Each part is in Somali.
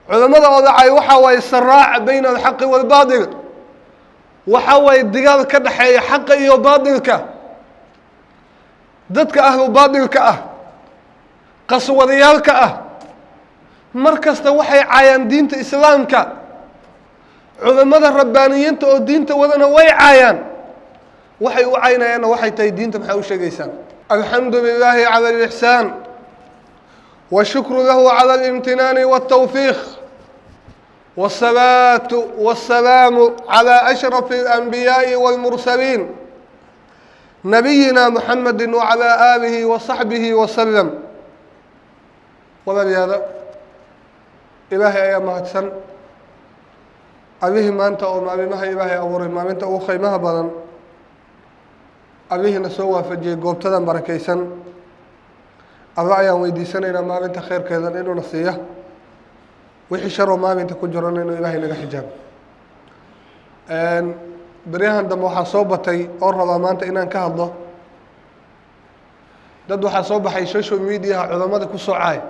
culimada odacay waxa way saraac bayna al-haqq wal baadil waxa way digaal ka dhaxeeya xaq iyo baadilka dadka ahlu baadilka ah qaswadayaalka ah markasta waxay caayaan diinta islaamka culimada rabbaaniyiinta oo diinta wadana way caayaan waxay u caynayaan waxay tahay diinta maxay u sheegaysan alxamdulillahi ala al-ihsan wa shukru lahu ala al-imtinan wa at-tawfiq والصلاة والسلام على أشرف الأنبياء والمرسلين نبينا محمد وعلى آله وصحبه وسلم وبهذا إلهي أيام مهتسن أبيه ما أنت أو ما بما هي إلهي أوري ما أنت أو خيمها بدن أبيه نسوى فجي قوبتدا بركيسن الله أيام ويدي سنة ما أنت خير كذا إنه نصيه wixii sharo maalinta ku jirana inuu ilaahay naga xijaabo bariyahan dambe waxaa soo batay oo rabaa maanta inaan ka hadlo dad waxaa soo baxay social media culimada ku soo caaya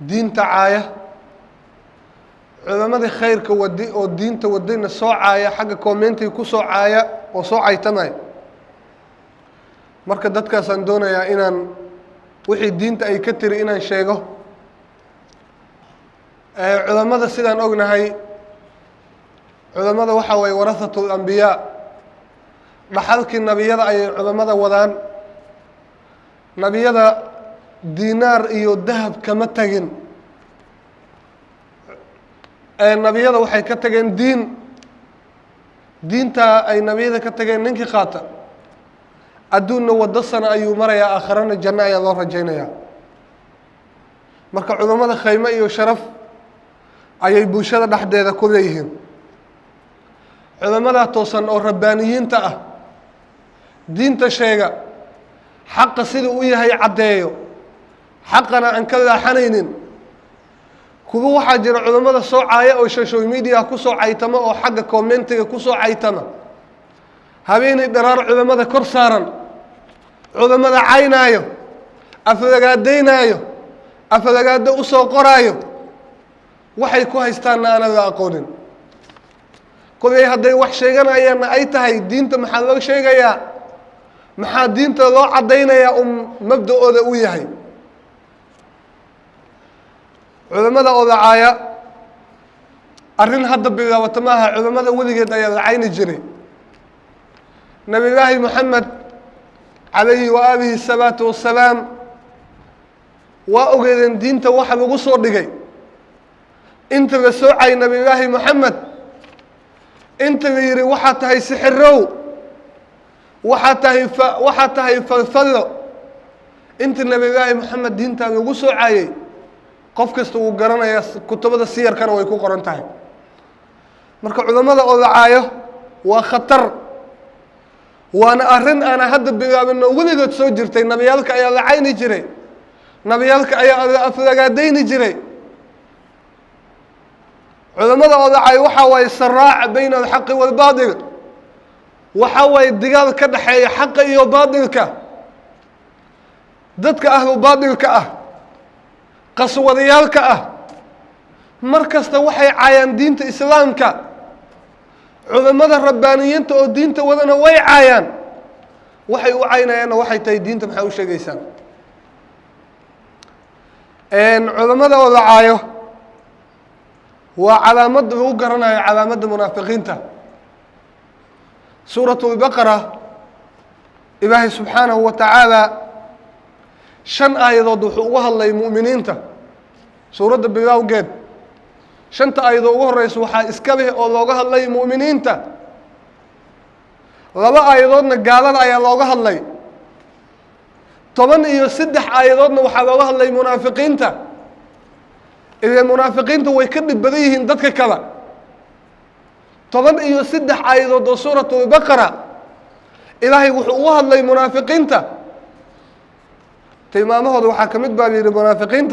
diinta caaya culimada khayrka wadi oo diinta wadayna soo caaya xagga commentiga ku soo caaya oo soo caytamay marka dadkaas aan doonayaa inaan wixii diinta ay ka tiri inaan sheego culimada sidaan ognahay culimada waxa way warathatu al-anbiya dhaxalkii nabiyada ay culimada wadaan nabiyada diinaar iyo dahab kama tagin nabiyada waxay ka tageen diinta ay nabiyada ka tageen ninkii qaata adduunna wada sana ayuu marayaa aakhirana janno ayaa loo rajaynayaa marka culimada khaymo iyo sharaf ayay bulshada dhexdeeda ku leeyihiin culimada toosan oo rabbaaniyiinta ah diinta sheega xaqa siduu u yahay caddeeyo xaqana aan ka laaxanaynin kuwa waxaa jira culimada soo caaya oo social media ku soo caytama oo xagga commentiga ku soo caytama habeenay dharaar culimada kor saaran culimada caynaayo aflagaadaynaayo aflagaado u soo qoraayo waxay ku haystaan aan la aqoonin kulay haday wax sheeganayaan ay tahay diinta maxaa loo sheegayaa maxaa diinta loo cadeynayaa mabda'ooda u yahay culimada oo lacaaya arrin hadda bilaabata maaha culimada weligeed ayaa la cayni jiray nabiyullaahi maxamed calayhi wa aalihi salaatu wassalaam waa ogeedeen diinta waxa lagu soo dhigay inta la soocay nabiyullaahi maxamed inta la yidhi waxaa tahay sixirow waxaa tahay falfallo inta nabiyullaahi maxamed diintaa lagu soocayey qof kasta wuu garanayaa kutubada siyarkana way ku qoran tahay marka culimada oo la caayo waa khatar waana arrin aana hadda bilaabin oo weligood soo jirtay nabiyaalka ayaa la cayni jiray nabiyaalka ayaa la aflagaadayni jiray culimada odacay waxa way saraac bayna al-haqq wal baadil waxa way digaal ka dhaxeeya xaq iyo baadilka dadka ahlu baadilka ah qaswadayaalka ah markasta waxay caayaan diinta islaamka culimada rabbaaniyiinta oo diinta wadana way caayaan waxay u caynayaan waxay tahay diinta maxay u sheegaysan culimada oo la caayo وعلامات هو قرنا علامات المنافقين سورة البقرة إلهي سبحانه وتعالى شن آيات وحوها الله المؤمنين سورة البقرة قد شن آيات وحوها وحا إسكابه الله الله المؤمنين لما آيات نقالات آيات الله الله طبعا يسدح آيات وحا الله المنافقين إذا المنافقين ويكذب بديهن ذاتك كذا طبعا يسدح آيات سورة البقرة إلهي وحوها الله المنافقين تمامه وحكمت بالي المنافقين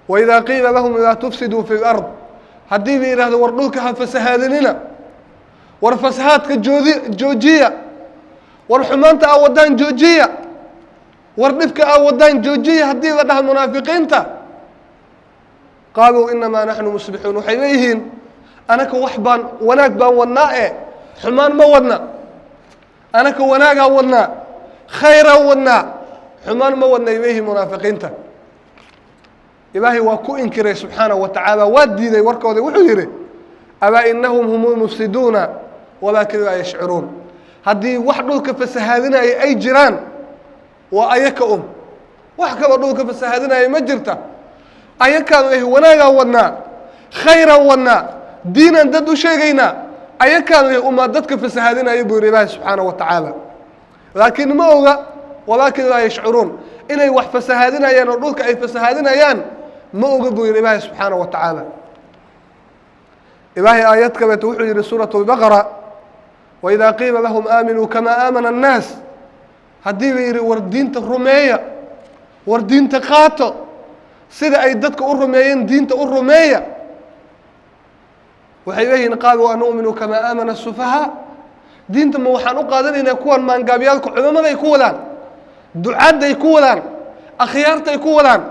وإذا قيل لهم لا تفسدوا في الأرض هدي إلى وردوكها فسهادننا ورفسهاتك جوجية ورحمانتا أودان جوجية وردفك أودان جوجية هدي لها المنافقين qaaluu inamaa naxnu muslixuun waxay leeyihiin anaka wax baan wanaag baan wadnaa xumaan ma wadna anaka wanaagaan wadnaa khayraan wadnaa xumaan ma wadna ay leeyihiin munaafiqiinta ilaahay waa ku inkiray subxaanahu wa tacaala waa diiday warkooda wuxuu yidhi abaa inahum hum lmufsiduuna walaakin laa yashcuruun haddii wax dhulka fasahaadinaya ay jiraan waa ayaka wax kaloo dhulka fasahaadinaya ma jirta ayakaan leeyahay wanaagaan wadnaa khayraan wadnaa diinaan dad u sheegaynaa ayakaan leeyahay umaa dadka fasahaadinaya buu yidhi ilaahay subxaanahu wa tacaala laakiin ma oga walaakin laa yashcuruun inay wax fasahaadinayaan oo dhulka ay fasahaadinayaan ma oga buu yidhi ilaahay subxaanahu wa tacaala ilaahay aayad kaleeto wuxuu yidhi suuratu lbaqara waidaa qiila lahum aaminuu kamaa aamana annaas haddii la yidhi war diinta rumeeya war diinta qaato sida ay dadka u rumeeyeen diinta u rumeeya waxay leeyihiin qaaluu anu'minu kamaa aamana asufahaa diinta ma waxaan u qaadanaynaa kuwan maangaabyaalka culammaday ku wadaan ducaadday ku wadaan akhyaartay ku wadaan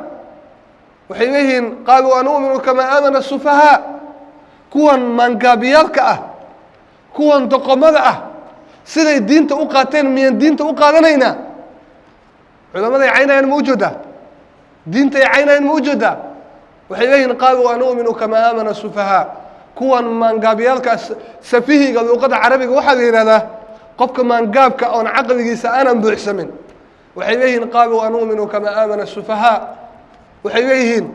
waxay leeyihiin qaaluu anu'minu kamaa aamana asufahaa kuwan maangaabyaalka ah kuwan doqomada ah siday diinta u qaateen miyaan diinta u qaadanaynaa culammaday caynayaan ma u jeedaa diintay caynayaan ma u jeedaa waxay leeyihiin qaaluu anu'minu kamaa aamana asufahaa kuwan maangaabyaalka safihiga luuqada carabiga waxaa la yidhahdaa qofka maangaabka oon caqligiisa aanan buuxsamin waxay leeyihiin qaaluu anu'minu kamaa aamana asufahaa waxay leeyihiin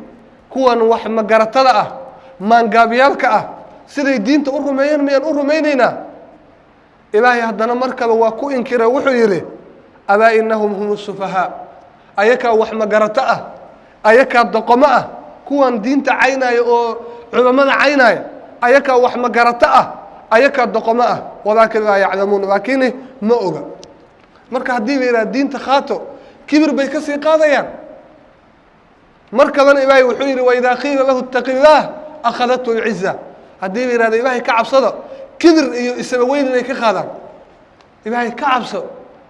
kuwan wax magaratada ah maangaabyaalka ah siday diinta u rumeeyeen miyaan u rumaynaynaa ilaahay haddana mar kale waa ku inkira wuxuu yidhi abaa inahum hum sufahaa ayakaa wax magarato ah ayakaa doqomo ah kuwan diinta caynaya oo culammada caynaya ayakaa wax magarato ah ayakaa doqomo ah walaakin laa yaclamuun laakiin ma oga marka haddii la yidhaha diinta qaato kibir bay ka sii qaadayaan mar kalena ilaahay wuxuu yidhi waidaa qiila lahu itaqi illaah akhadathu lciza haddii la yidhahdo ilaahay ka cabsado kibir iyo isla weyn inay ka qaadaan ilaahay ka cabso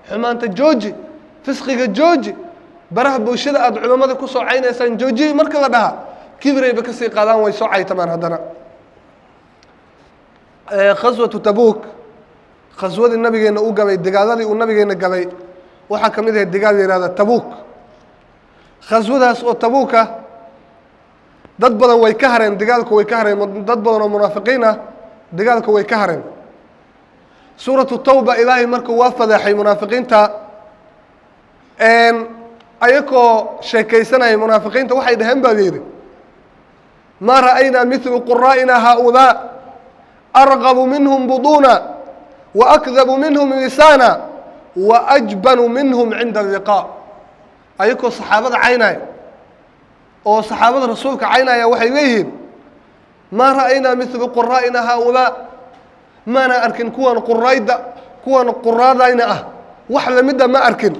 xumaanta jooji fisqiga jooji baraha bulshada aada culammada ku soo caynaysaan joojiyi marka la dhaha kibirayba ka sii qaadaan way soo caytamaan haddana khaswatu tabuuk khaswadii nabigeenna u gabay dagaaladii uu nabigeenna gabay waxaa ka mid ahayd dagaal la yihahda tabuuk khaswadaas oo tabuuka dad badan way ka hareen dagaalku way ka hareen dad badan oo munaafiqiin ah dagaalku way ka hareen suuratu tawba ilaahay markuu waa fadeexay munaafiqiinta ayagoo sheekaysanayay munaafiqiinta waxay dhaheen baa layidhi maa ra'aynaa midlu quraa'ina haaulaa arqabu minhum buduuna waakdabu minhum lisaana waajbanu minhum cinda alliqaa ayagoo saxaabada caynaya oo saxaabada rasuulka caynaya waxay leeyihiin maa ra'aynaa midlu quraa'ina haaulaa maana arkin kuwan quraadayna ah wax lamida ma arkin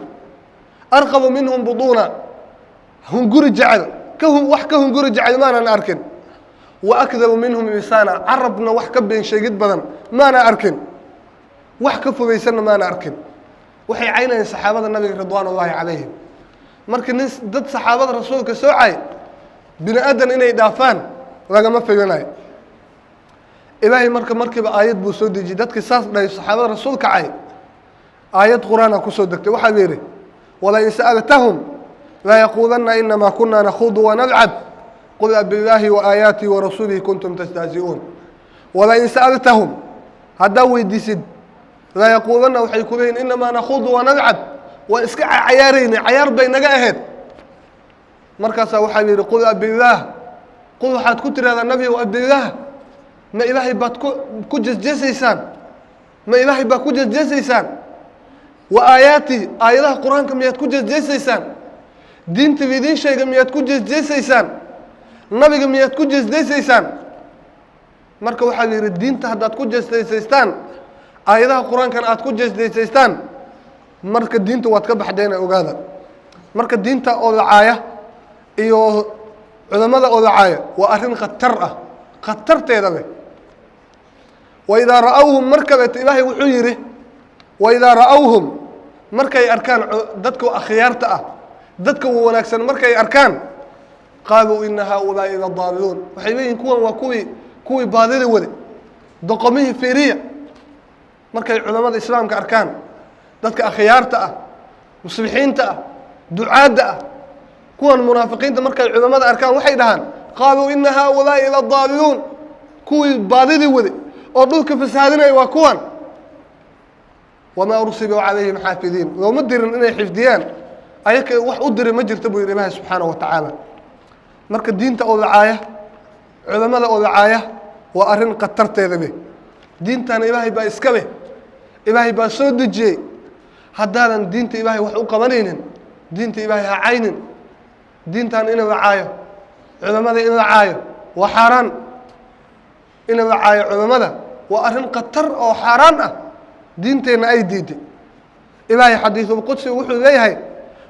arqabu minhum buduuna hunguri jecel wax ka hunguri jecel maanan arkin waakdabu minhum lisaana carabna wax ka been sheegid badan maana arkin wax ka fogeysanna maana arkin waxay caynayeen saxaabada nabiga ridwaan ullaahi calayhim marka nin dad saxaabada rasuulka soocay bini aadan inay dhaafaan lagama foganayo ilaahay markiiba aayad buu soo dejiyey dadkii saas dhahay saxaabada rasuulka cay aayad qur-aana kusoo degtay waxaa la yidhi walain sa'altahum layaquulanna inamaa kunaa nakhuudu wanalcab qul abillaahi waaayaatihi warasuulihi kuntum tastahzi'uun walain sa'altahum haddaa weydiisid layaquulanna waxay ku leeyihin inamaa nakhuudu wanalcab waan iska cayaaraynay cayaar bay naga ahayd markaasaa waxaa la yidhi qul abillaah qul waxaad ku tidhahdaa nabigow abillaah ma ilaahay baad ku jesjesaysaan ma ilaahay baad ku jesjesaysaan wa aayaati aayadaha qur-aanka miyaad ku jesjesaysaan diinta lidiin sheega miyaad ku jesjesaysaan nabiga miyaad ku jesjesaysaan marka waxaa la yidhi diinta haddaad ku jesjesaystaan aayadaha qur-aankana aad ku jesjesaystaan marka diinta waad ka baxdeena ogaada marka diinta oo lacaaya iyo culamada oo lacaaya waa arrin khatar ah khatarteeda leh waidaa ra'awhum mar kaleeto ilaahay wuxuu yidhi waidaa ra'awhum markay arkaan dadka akhyaarta ah dadka wanaagsan markay arkaan qaaluu ina haaulaa'i ladaaluun waxay leeyihin kuwan waa kuwii baadida wade doqomihii fiiriya markay culamada islaamka arkaan dadka akhyaarta ah muslixiinta ah ducaadda ah kuwan munaafiqiinta markay culamada arkaan waxay dhahaan qaaluu ina haaulaa'i ladaaluun kuwii baadidii wade oo dhulka fasaadinaya waa kuwan wamaa ursiluu calayhim xaafidiin looma dirin inay xifdiyaan ayaka wax u diri ma jirta buu yidhi ilaahi subxaanahu watacaala marka diinta oo dacaaya culamada oo dacaaya waa arrin khatarteeda leh diintana ilaahay baa iska leh ilaahay baa soo dejiyey haddaanan diinta ilaahay wax u qabanaynin diinta ilaahay ha caynin diintan in la caayo culamada in la caayo waa xaaraan in la caayo culamada waa arrin khatar oo xaaraan ah diinteenna ay diiday ilaahay xadiisulqudsi wuxuu leeyahay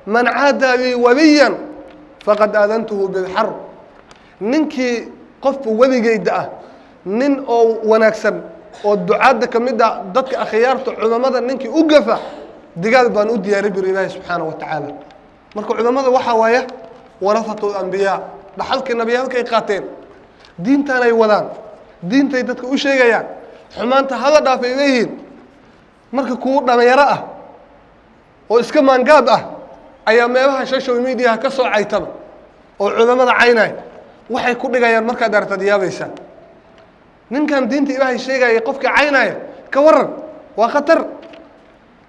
man caada lii waliyan faqad aadantuhu bilxarb ninkii qofka weligeyda ah nin oo wanaagsan oo ducaadda ka mid ah dadka akhyaarta culamada ninkii u gafa digaal baan u diyaari biri ilaahi subxaanahu watacaala marka culamada waxaa waaya warafatu ambiyaa dhaxalkii nabiyaalkay qaateen diintaanay wadaan diintay dadka u sheegayaan xumaanta hala dhaafay leeyihiin marka kuwa dhalinyaro ah oo iska maangaab ah ayaa meelaha social mediaha ka soo caytaba oo culamada caynaya waxay ku dhigayaan markaad aragtad yaabaysaa ninkan diinta ilaahay sheegaya qofka caynaya ka waran waa khatar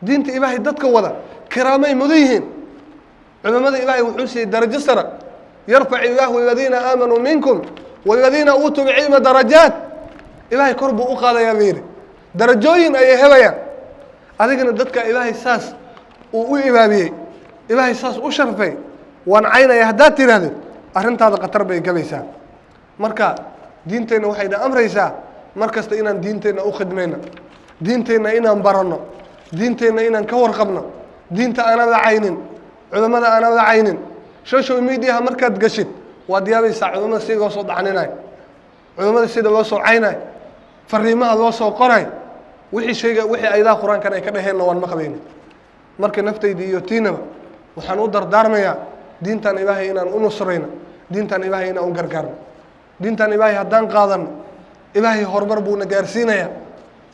diinta ilaahay dadka wada karaamay mudan yihiin culamada ilaahay wuxuu siiyey darajo sare yarfac illaahu aladiina aamanuu minkum waladiina uutuu lcilma darajaat ilaahay kor buu u qaadayaa buu yidhi darajooyin ayay helayaan adigana dadka ilaahay saas uu u ibaabiyey ilaahay saas u sharfay waan caynaya haddaad tidhaahdid arrintaada khatar bay gabaysaa marka diinteenna waxayna amraysaa mar kasta inaan diinteenna u khidmayno diinteenna inaan baranno diinteenna inaan ka warqabno diinta aanan la caynin culamada aanan la caynin social mediaha markaad gashid waad yaabaysaa culamada sida loo soo dacninayo culamada sida loo soo caynayo fariimaha loo soo qorayo wixii ayadaha qur-aankan ay ka dhaheenna waan maqlayna marka naftayda iyo tiinaba waxaan u dardaarmayaa diintan ilaahay inaan u nusrayno diintan ilaahay inaan u gargaarno diintan ilaahay haddaan qaadano ilaahay horumar buuna gaarsiinayaa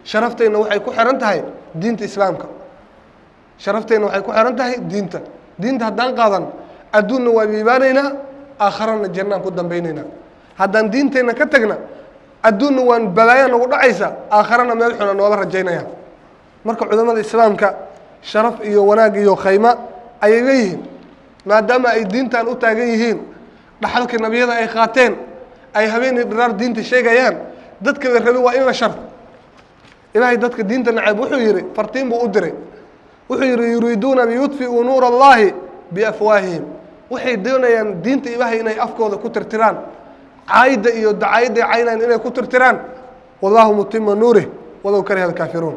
sharafteenna waxay ku xihan tahay diinta islaamka sharafteenna waxay ku xihan tahay diinta haddaan qaadano adduunna waa liibaanaynaa aakharana jannaan ku dambaynaynaa haddaan diinteenna ka tagna adduunna waan balaaya nagu dhacaysa aakharana meel xuna noola rajaynaya marka culamada islaamka sharaf iyo wanaag iyo khayma ayay leeyihiin maadaama ay diintan u taagan yihiin dhaxalkii nabiyada ay qaateen ay habeenii dhiraar diinta sheegayaan dadka la rabi waa in la sharfo ilaahay dadka diinta nacab wuxuu yidhi fartiin buu u diray wuxuu yidhi yuriiduuna liyudfi'uu nuura allahi biafwaahihim waxay doonayaan diinta ilaahay inay afkooda ku tirtiraan caayda iyo dacayadday caynaan inay ku tirtiraan wallahu mutima nuurih walow kariha alkaafiruun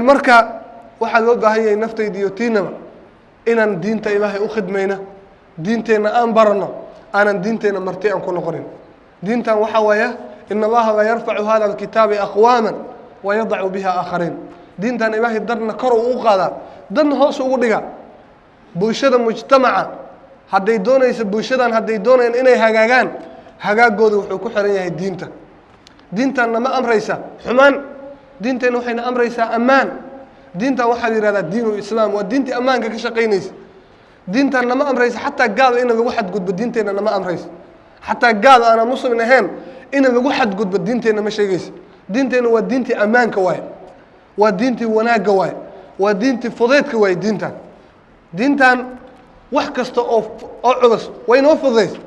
marka waxaa loo baahan yahay naftayda iyo tiinaba inaan diinta ilaahay u khidmayno diinteenna aan baranno aanan diinteenna marti aan ku noqonin diintan waxaa waaya in allaha la yarfacu hada alkitaabi aqwaaman wayadacu biha aakhariin diintan ilaahay dadna kor uu u qaadaa dadna hoos ugu dhiga bulshada mujtamaca hadday doonayso bulshadan hadday doonayaan inay hagaagaan hagaagooda wuxuu ku xihan yahay diinta diintanna ma amraysa xumaan diinteenna waxayna amraysaa ammaan diintan waxaa la yihahdaa diin islaam waa diintii ammaanka ka shaqaynaysa diintan nama amraysa xataa gaal ina lagu xadgudbo diinteenna nama amraysa xataa gaal aanan muslim ahayn ina lagu xadgudbo diinteenna ma sheegaysa diinteenna waa diintii ammaanka waaye waa diintii wanaagga waaye waa diintii fudeydka waaye diintan wax kasta oo culus way noo fududaysa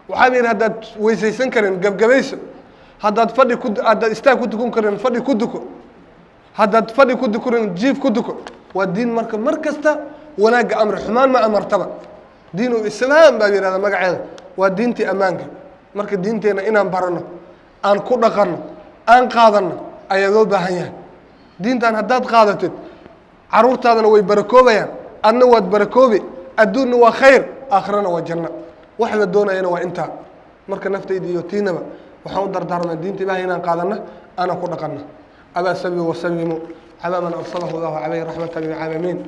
waxaa la yidhi haddaad weysaysan karin gabgabayso haddaad haddaad istaag ku tukun karin fadhi ku duko haddaad fadhi ku dukurin jiif ku duko waa diin marka mar kasta wanaagga amri xumaan ma amartaba diinu islaam baa la yihahdaa magaceeda waa diintii ammaanka marka diinteenna inaan baranno aan ku dhaqanno aan qaadanno ayaa loo baahan yahay diintan haddaad qaadatid caruurtaadana way barakoobayaan adna waad barakoobi adduunna waa khayr aakhirana waa janno wax la doonayana waa intaa marka naftayda iyo tiinaba waxaan u dardaarnaa diinta ilahay inaan qaadanno aanan ku dhaqanno abaa sallu wasallimuu calaa man arsalahu allahu calayhi raxmatan lilcaalamiin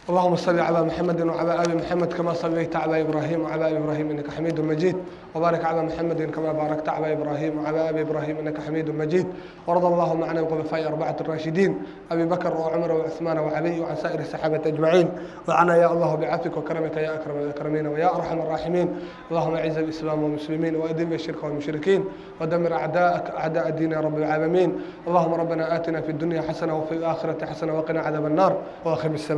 اللهم صل على محمد وعلى آل محمد كما صليت على إبراهيم وعلى آل إبراهيم إنك حميد مجيد وبارك على محمد كما باركت على إبراهيم وعلى آل إبراهيم إنك حميد مجيد وارض اللهم عن الخلفاء أربعة الراشدين أبي بكر وعمر وعثمان وعلي وعن سائر الصحابة أجمعين وعنا يا الله بعفوك وكرمك يا أكرم الأكرمين ويا أرحم الراحمين. اللهم أعز الإسلام والمسلمين وأذل الشرك والمشركين ودمر أعداءك أعداء الدين يا رب العالمين. اللهم ربنا آتنا في الدنيا حسنة وفي الآخرة حسنة وقنا عذاب النار وآخر السلام.